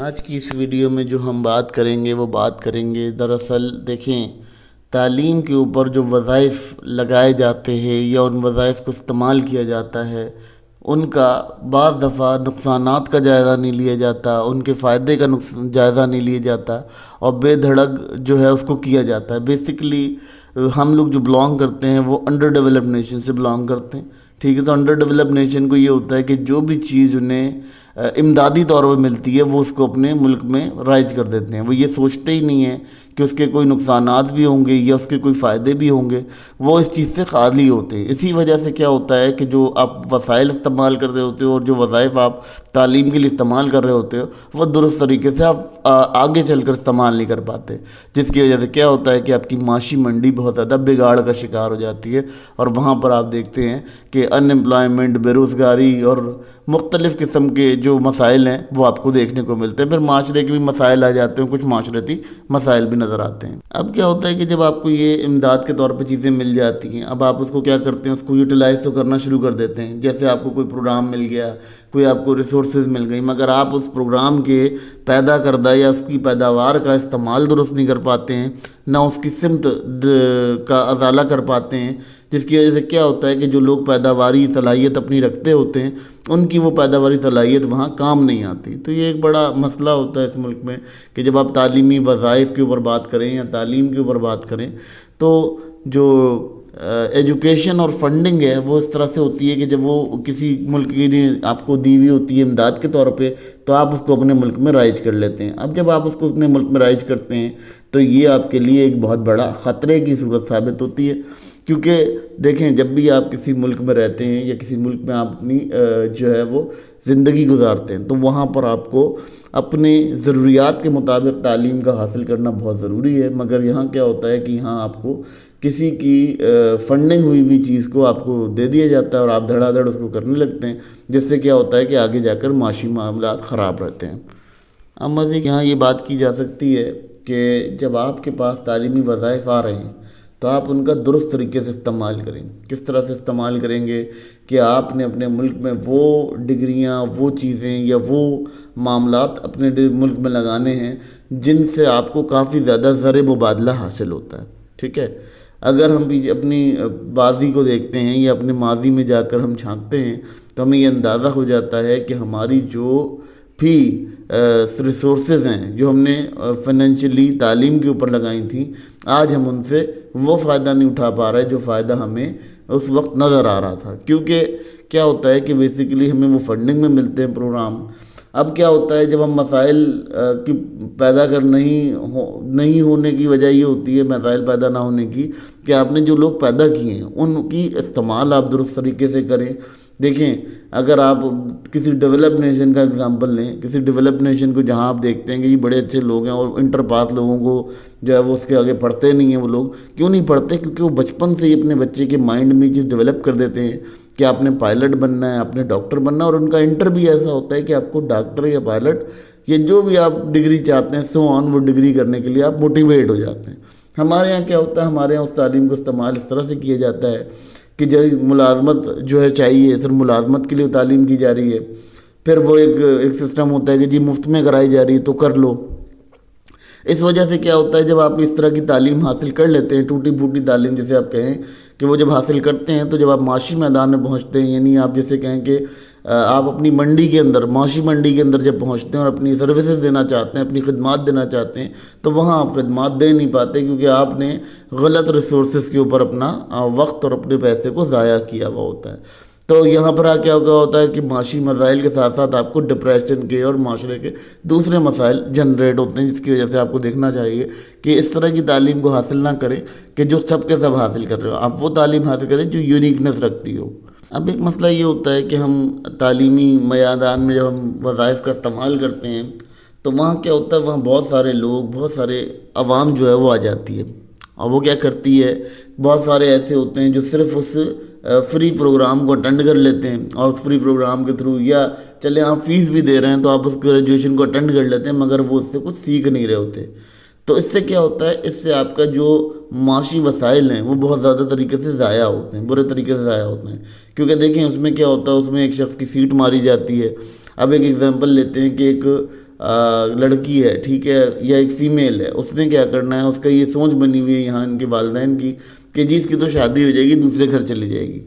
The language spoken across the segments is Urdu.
آج کی اس ویڈیو میں جو ہم بات کریں گے وہ بات کریں گے دراصل دیکھیں تعلیم کے اوپر جو وظائف لگائے جاتے ہیں یا ان وظائف کو استعمال کیا جاتا ہے ان کا بعض دفعہ نقصانات کا جائزہ نہیں لیا جاتا، ان کے فائدے کا جائزہ نہیں لیا جاتا اور بے دھڑک جو ہے اس کو کیا جاتا ہے۔ بیسیکلی ہم لوگ جو بلانگ کرتے ہیں وہ انڈر ڈیولپڈ نیشن سے بلانگ کرتے ہیں، ٹھیک ہے۔ تو انڈر ڈیولپڈ نیشن کو یہ ہوتا ہے کہ جو بھی چیز انہیں امدادی طور پر ملتی ہے وہ اس کو اپنے ملک میں رائج کر دیتے ہیں۔ وہ یہ سوچتے ہی نہیں ہیں کہ اس کے کوئی نقصانات بھی ہوں گے یا اس کے کوئی فائدے بھی ہوں گے، وہ اس چیز سے خالی ہوتے ہیں۔ اسی وجہ سے کیا ہوتا ہے کہ جو آپ وسائل استعمال کر رہے ہوتے ہو اور جو وظائف آپ تعلیم کے لیے استعمال کر رہے ہوتے ہو وہ درست طریقے سے آپ آگے چل کر استعمال نہیں کر پاتے، جس کی وجہ سے کیا ہوتا ہے کہ آپ کی معاشی منڈی بہت زیادہ بگاڑ کا شکار ہو جاتی ہے اور وہاں پر آپ دیکھتے ہیں کہ ان امپلائمنٹ، بے روزگاری اور مختلف قسم کے جو مسائل ہیں وہ آپ کو دیکھنے کو ملتے ہیں۔ پھر معاشرے کے بھی مسائل آ جاتے ہیں، کچھ معاشرتی مسائل بھی نظر آتے ہیں۔ اب کیا ہوتا ہے کہ جب آپ کو یہ امداد کے طور پہ چیزیں مل جاتی ہیں، اب آپ اس کو کیا کرتے ہیں، اس کو یوٹیلائز تو کرنا شروع کر دیتے ہیں۔ جیسے آپ کو کوئی پروگرام مل گیا، کوئی آپ کو ریسورسز مل گئی، مگر آپ اس پروگرام کے پیدا کردہ یا اس کی پیداوار کا استعمال درست نہیں کر پاتے ہیں، نہ اس کی سمت کا ازالہ کر پاتے ہیں، جس کی وجہ سے کیا ہوتا ہے کہ جو لوگ پیداواری صلاحیت اپنی رکھتے ہوتے ہیں ان کی وہ پیداواری صلاحیت وہاں کام نہیں آتی۔ تو یہ ایک بڑا مسئلہ ہوتا ہے اس ملک میں کہ جب آپ تعلیمی وظائف کے اوپر بات کریں یا تعلیم کے اوپر بات کریں تو جو ایجوکیشن اور فنڈنگ ہے وہ اس طرح سے ہوتی ہے کہ جب وہ کسی ملک کی نے آپ کو دی ہوئی ہوتی ہے امداد کے طور پہ تو آپ اس کو اپنے ملک میں رائج کر لیتے ہیں۔ اب جب آپ اس کو اپنے ملک میں رائج کرتے ہیں تو یہ آپ کے لیے ایک بہت بڑا خطرے کی صورت ثابت ہوتی ہے، کیونکہ دیکھیں جب بھی آپ کسی ملک میں رہتے ہیں یا کسی ملک میں آپ اپنی جو ہے وہ زندگی گزارتے ہیں تو وہاں پر آپ کو اپنے ضروریات کے مطابق تعلیم کا حاصل کرنا بہت ضروری ہے، مگر یہاں کیا ہوتا ہے کہ یہاں آپ کو کسی کی فنڈنگ ہوئی چیز کو آپ کو دے دیا جاتا ہے اور آپ دھڑا دھڑ اس کو کرنے لگتے ہیں، جس سے کیا ہوتا ہے کہ آگے جا کر معاشی معاملات خراب رہتے ہیں۔ اب مزید یہاں یہ بات کی جا سکتی ہے کہ جب آپ کے پاس تعلیمی وظائف آ رہے ہیں تو آپ ان کا درست طریقے سے استعمال کریں۔ کس طرح سے استعمال کریں گے کہ آپ نے اپنے ملک میں وہ ڈگریاں، وہ چیزیں یا وہ معاملات اپنے ملک میں لگانے ہیں جن سے آپ کو کافی زیادہ زر مبادلہ حاصل ہوتا ہے، ٹھیک ہے۔ اگر ہم اپنی ماضی کو دیکھتے ہیں یا اپنے ماضی میں جا کر ہم جھانکتے ہیں تو ہمیں یہ اندازہ ہو جاتا ہے کہ ہماری جو بھی ریسورسز ہیں جو ہم نے فائنینشلی تعلیم کے اوپر لگائی تھیں، آج ہم ان سے وہ فائدہ نہیں اٹھا پا رہے جو فائدہ ہمیں اس وقت نظر آ رہا تھا، کیونکہ کیا ہوتا ہے کہ بیسیکلی ہمیں وہ فنڈنگ میں ملتے ہیں پروگرام۔ اب کیا ہوتا ہے جب ہم مسائل کی پیدا کر نہیں ہونے کی وجہ یہ ہوتی ہے، مسائل پیدا نہ ہونے کی، کہ آپ نے جو لوگ پیدا کیے ہیں ان کی استعمال آپ درست طریقے سے کریں۔ دیکھیں اگر آپ کسی ڈیولپ نیشن کا اگزامپل لیں، کسی ڈیولپ نیشن کو جہاں آپ دیکھتے ہیں کہ یہ بڑے اچھے لوگ ہیں اور انٹر پاس لوگوں کو جو ہے وہ اس کے آگے پڑھتے نہیں ہیں، وہ لوگ کیوں نہیں پڑھتے؟ کیونکہ وہ بچپن سے ہی اپنے بچے کے مائنڈ میں چیز ڈیولپ کر دیتے ہیں کہ آپ نے پائلٹ بننا ہے، آپ نے ڈاکٹر بننا ہے، اور ان کا انٹر بھی ایسا ہوتا ہے کہ آپ کو ڈاکٹر یا پائلٹ یا جو بھی آپ ڈگری چاہتے ہیں سو آن وہ ڈگری کرنے کے لیے آپ موٹیویٹ ہو جاتے ہیں۔ ہمارے یہاں کیا ہوتا ہے، ہمارے یہاں اس تعلیم کو استعمال اس طرح سے کیا جاتا ہے کہ جو ملازمت جو ہے چاہیے، صرف ملازمت کے لیے تعلیم کی جا رہی ہے، پھر وہ ایک سسٹم ہوتا ہے کہ جی مفت میں کرائی جا رہی ہے تو کر لو۔ اس وجہ سے کیا ہوتا ہے جب آپ اس طرح کی تعلیم حاصل کر لیتے ہیں، ٹوٹی پھوٹی تعلیم جسے آپ کہیں کہ وہ جب حاصل کرتے ہیں تو جب آپ معاشی میدان میں پہنچتے ہیں، یعنی آپ جسے کہیں کہ آپ اپنی منڈی کے اندر، معاشی منڈی کے اندر جب پہنچتے ہیں اور اپنی سروسز دینا چاہتے ہیں، اپنی خدمات دینا چاہتے ہیں تو وہاں آپ خدمات دے نہیں پاتے کیونکہ آپ نے غلط ریسورسز کے اوپر اپنا وقت اور اپنے پیسے کو ضائع کیا ہوا ہوتا ہے۔ تو یہاں پر کیا ہوتا ہے کہ معاشی مسائل کے ساتھ ساتھ آپ کو ڈپریشن کے اور معاشرے کے دوسرے مسائل جنریٹ ہوتے ہیں، جس کی وجہ سے آپ کو دیکھنا چاہیے کہ اس طرح کی تعلیم کو حاصل نہ کریں کہ جو سب کے سب حاصل کر رہے ہو، آپ وہ تعلیم حاصل کریں جو یونیکنس رکھتی ہو۔ اب ایک مسئلہ یہ ہوتا ہے کہ ہم تعلیمی میدان میں جب ہم وظائف کا استعمال کرتے ہیں تو وہاں کیا ہوتا ہے، وہاں بہت سارے لوگ، بہت سارے عوام جو ہے وہ آ جاتی ہے، اور وہ کیا کرتی ہے، بہت سارے ایسے ہوتے ہیں جو صرف اس فری پروگرام کو اٹینڈ کر لیتے ہیں اور اس فری پروگرام کے تھرو یا چلے آپ فیس بھی دے رہے ہیں تو آپ اس گریجویشن کو اٹینڈ کر لیتے ہیں، مگر وہ اس سے کچھ سیکھ نہیں رہے ہوتے۔ تو اس سے کیا ہوتا ہے، اس سے آپ کا جو معاشی وسائل ہیں وہ بہت زیادہ طریقے سے ضائع ہوتے ہیں، برے طریقے سے ضائع ہوتے ہیں، کیونکہ دیکھیں اس میں کیا ہوتا ہے، اس میں ایک شخص کی سیٹ ماری جاتی ہے۔ اب ایک ایگزامپل لیتے ہیں کہ ایک لڑکی ہے، ٹھیک ہے، یا ایک فیمیل ہے، اس نے کیا کرنا ہے، اس کا یہ سوچ بنی ہوئی ہے یہاں ان کے والدین کی کہ جی اس کی تو شادی ہو جائے گی، دوسرے گھر چلی جائے گی.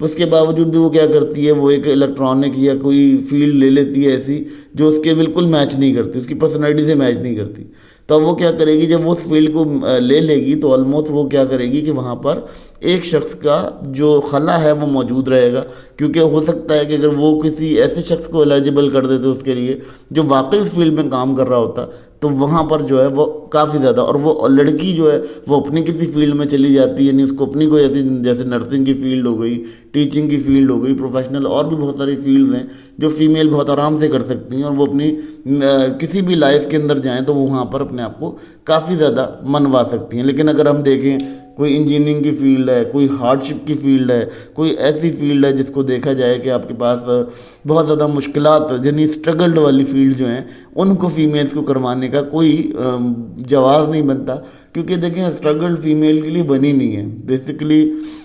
اس کے باوجود بھی وہ کیا کرتی ہے، وہ ایک الیکٹرانک یا کوئی فیلڈ لے لیتی ہے ایسی جو اس کے بالکل میچ نہیں کرتی، اس کی پرسنالٹی سے میچ نہیں کرتی. تو اب وہ کیا کرے گی، جب وہ اس فیلڈ کو لے لے گی تو آلموسٹ وہ کیا کرے گی کہ وہاں پر ایک شخص کا جو خلا ہے وہ موجود رہے گا. کیونکہ ہو سکتا ہے کہ اگر وہ کسی ایسے شخص کو ایلیجبل کر دیتے اس کے لیے جو واقعی اس فیلڈ میں کام کر رہا ہوتا، تو وہاں پر جو ہے وہ کافی زیادہ، اور وہ لڑکی جو ہے وہ اپنی کسی فیلڈ میں چلی جاتی ہے، یعنی اس کو اپنی کوئی ایسی جیسے نرسنگ کی فیلڈ ہو گئی، ٹیچنگ کی فیلڈ ہو گئی، پروفیشنل اور بھی بہت ساری فیلڈز ہیں جو فیمیل بہت آرام سے کر سکتی ہیں، اور وہ اپنی کسی بھی لائف کے اندر جائیں تو وہ وہاں پر اپنے آپ کو کافی زیادہ منوا سکتی ہیں. لیکن اگر ہم دیکھیں کوئی انجینئرنگ کی فیلڈ ہے، کوئی ہارڈشپ کی فیلڈ ہے، کوئی ایسی فیلڈ ہے جس کو دیکھا جائے کہ آپ کے پاس بہت زیادہ مشکلات، یعنی اسٹرگلڈ والی فیلڈ جو ہیں ان کو فیمیلز کو کروانے کا کوئی جواز نہیں بنتا. کیونکہ دیکھیں اسٹرگلڈ فیمیل کے لیے بنی نہیں ہے. بیسیکلی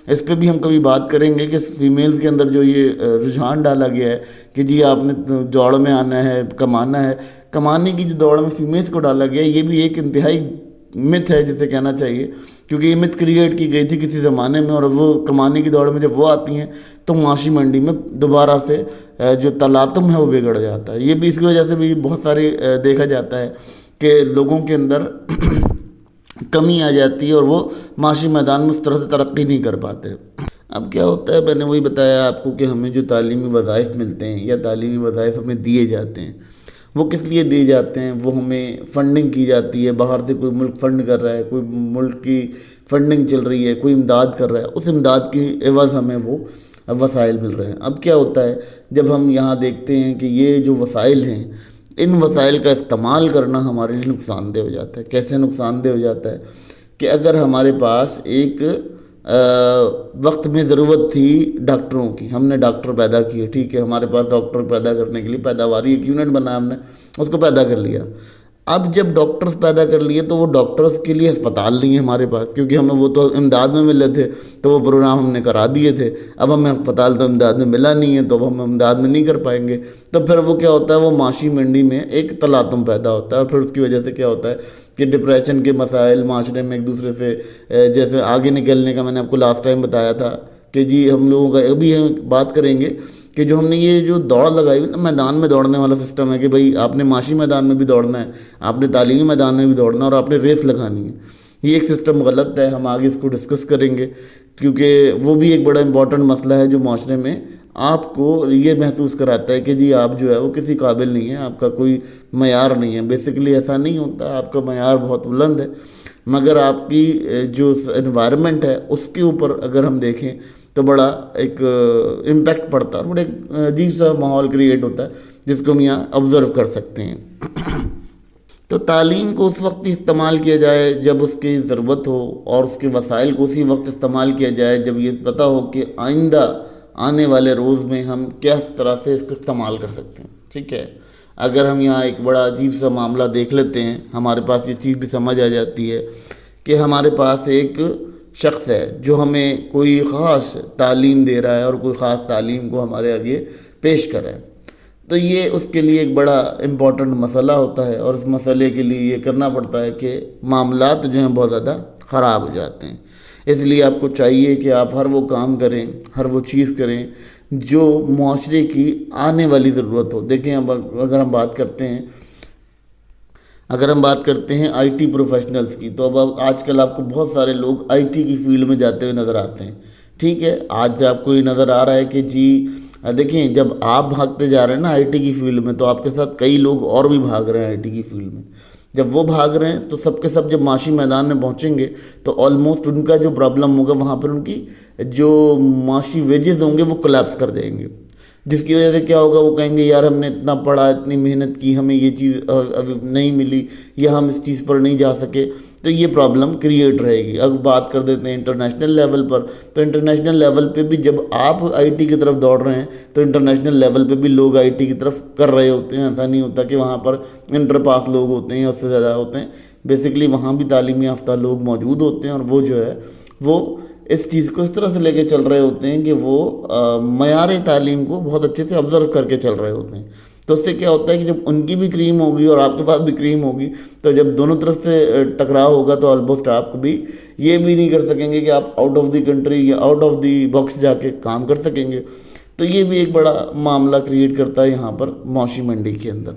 اس پہ بھی ہم کبھی بات کریں گے کہ فیمیلز کے اندر جو یہ رجحان ڈالا گیا ہے کہ جی آپ نے دوڑ میں آنا ہے، کمانا ہے، کمانے کی جو دوڑ میں فیمیلز کو ڈالا گیا ہے، یہ بھی ایک انتہائی مت ہے جسے کہنا چاہیے. کیونکہ یہ مت کریٹ کی گئی تھی کسی زمانے میں، اور وہ کمانے کی دوڑ میں جب وہ آتی ہیں تو معاشی منڈی میں دوبارہ سے جو تلاطم ہے وہ بگڑ جاتا ہے. یہ بھی اس کی وجہ سے بھی بہت ساری دیکھا جاتا ہے کہ لوگوں کے اندر کمی آ جاتی ہے اور وہ معاشی میدان میں اس طرح سے ترقی نہیں کر پاتے. اب کیا ہوتا ہے، میں نے وہی بتایا آپ کو کہ ہمیں جو تعلیمی وظائف ملتے ہیں یا تعلیمی وظائف ہمیں دیے جاتے ہیں وہ کس لیے دیے جاتے ہیں، وہ ہمیں فنڈنگ کی جاتی ہے، باہر سے کوئی ملک فنڈ کر رہا ہے، کوئی ملک کی فنڈنگ چل رہی ہے، کوئی امداد کر رہا ہے، اس امداد کی عوض ہمیں وہ وسائل مل رہے ہیں. اب کیا ہوتا ہے جب ہم یہاں دیکھتے ہیں کہ یہ جو وسائل ہیں ان وسائل کا استعمال کرنا ہمارے لیے نقصان دہ ہو جاتا ہے. کیسے نقصان دہ ہو جاتا ہے کہ اگر ہمارے پاس ایک وقت میں ضرورت تھی ڈاکٹروں کی، ہم نے ڈاکٹر پیدا کیے، ٹھیک ہے، ہمارے پاس ڈاکٹر پیدا کرنے کے لیے پیداواری ایک یونٹ بنایا، ہم نے اس کو پیدا کر لیا. اب جب ڈاکٹرز پیدا کر لیے تو وہ ڈاکٹرز کے لیے اسپتال نہیں ہے ہمارے پاس، کیونکہ ہمیں وہ تو امداد میں ملے تھے تو وہ پروگرام ہم نے کرا دیے تھے. اب ہمیں اسپتال تو امداد میں ملا نہیں ہے تو اب ہم امداد میں نہیں کر پائیں گے. تو پھر وہ کیا ہوتا ہے، وہ معاشی منڈی میں ایک تلاطم پیدا ہوتا ہے، اور پھر اس کی وجہ سے کیا ہوتا ہے کہ ڈپریشن کے مسائل معاشرے میں ایک دوسرے سے جیسے آگے نکلنے کا میں نے آپ کو لاسٹ ٹائم بتایا تھا کہ جی ہم لوگوں کا ابھی ہم بات کریں گے کہ جو ہم نے یہ جو دوڑ لگائی ہوئی نا، میدان میں دوڑنے والا سسٹم ہے کہ بھائی آپ نے معاشی میدان میں بھی دوڑنا ہے، آپ نے تعلیمی میدان میں بھی دوڑنا ہے، اور آپ نے ریس لگانی ہے. یہ ایک سسٹم غلط ہے. ہم آگے اس کو ڈسکس کریں گے کیونکہ وہ بھی ایک بڑا امپورٹنٹ مسئلہ ہے جو معاشرے میں آپ کو یہ محسوس کراتا ہے کہ جی آپ جو ہے وہ کسی قابل نہیں ہیں، آپ کا کوئی معیار نہیں ہے. بیسیکلی ایسا نہیں ہوتا، آپ کا معیار بہت بلند ہے، مگر آپ کی جو انوائرمنٹ ہے اس کے اوپر اگر ہم دیکھیں تو بڑا ایک امپیکٹ پڑتا ہے، اور بڑا ایک عجیب سا ماحول کریٹ ہوتا ہے جس کو ہم یہاں آبزرو کر سکتے ہیں. تو تعلیم کو اس وقت استعمال کیا جائے جب اس کی ضرورت ہو، اور اس کے وسائل کو اسی وقت استعمال کیا جائے جب یہ پتہ ہو کہ آئندہ آنے والے روز میں ہم کس طرح سے اس کو استعمال کر سکتے ہیں. ٹھیک ہے، اگر ہم یہاں ایک بڑا عجیب سا معاملہ دیکھ لیتے ہیں، ہمارے پاس یہ چیز بھی سمجھ آ جاتی ہے کہ ہمارے پاس ایک شخص ہے جو ہمیں کوئی خاص تعلیم دے رہا ہے اور کوئی خاص تعلیم کو ہمارے آگے پیش کر رہا ہے. تو یہ اس کے لیے ایک بڑا امپورٹنٹ مسئلہ ہوتا ہے، اور اس مسئلے کے لیے یہ کرنا پڑتا ہے کہ معاملات جو ہیں بہت زیادہ خراب ہو جاتے ہیں. اس لیے آپ کو چاہیے کہ آپ ہر وہ کام کریں، ہر وہ چیز کریں جو معاشرے کی آنے والی ضرورت ہو. دیکھیں اب اگر ہم بات کرتے ہیں آئی ٹی پروفیشنلز کی، تو اب آج کل آپ کو بہت سارے لوگ آئی ٹی کی فیلڈ میں جاتے ہوئے نظر آتے ہیں. ٹھیک ہے، آج آپ کو یہ نظر آ رہا ہے کہ جی دیکھیں جب آپ بھاگتے جا رہے ہیں نا آئی ٹی کی فیلڈ میں، تو آپ کے ساتھ کئی لوگ اور بھی بھاگ رہے ہیں آئی ٹی کی فیلڈ میں. جب وہ بھاگ رہے ہیں تو سب کے سب جب معاشی میدان میں پہنچیں گے تو آلموسٹ ان کا جو پرابلم ہوگا وہاں پر ان کی جو معاشی ویجز ہوں گے وہ کولیپس کر جائیں گے. جس کی وجہ سے کیا ہوگا، وہ کہیں گے یار ہم نے اتنا پڑھا، اتنی محنت کی، ہمیں یہ چیز ابھی نہیں ملی یا ہم اس چیز پر نہیں جا سکے، تو یہ پرابلم کریٹ رہے گی. اب بات کر دیتے ہیں انٹرنیشنل لیول پر، تو انٹرنیشنل لیول پہ بھی جب آپ آئی ٹی کی طرف دوڑ رہے ہیں تو انٹرنیشنل لیول پہ بھی لوگ آئی ٹی کی طرف کر رہے ہوتے ہیں. ایسا نہیں ہوتا کہ وہاں پر انٹر پاس لوگ ہوتے ہیں یا اس سے زیادہ ہوتے ہیں. بیسیکلی وہاں بھی تعلیمی یافتہ لوگ موجود ہوتے ہیں، اور وہ جو ہے وہ اس چیز کو اس طرح سے لے کے چل رہے ہوتے ہیں کہ وہ معیار تعلیم کو بہت اچھے سے آبزرو کر کے چل رہے ہوتے ہیں. تو اس سے کیا ہوتا ہے کہ جب ان کی بھی کریم ہوگی اور آپ کے پاس بھی کریم ہوگی، تو جب دونوں طرف سے ٹکراؤ ہوگا تو آلموسٹ آپ بھی یہ بھی نہیں کر سکیں گے کہ آپ آؤٹ آف دی کنٹری یا آؤٹ آف دی باکس جا کے کام کر سکیں گے۔ تو یہ بھی ایک بڑا معاملہ کریٹ کرتا ہے یہاں پر مویشی منڈی کے اندر۔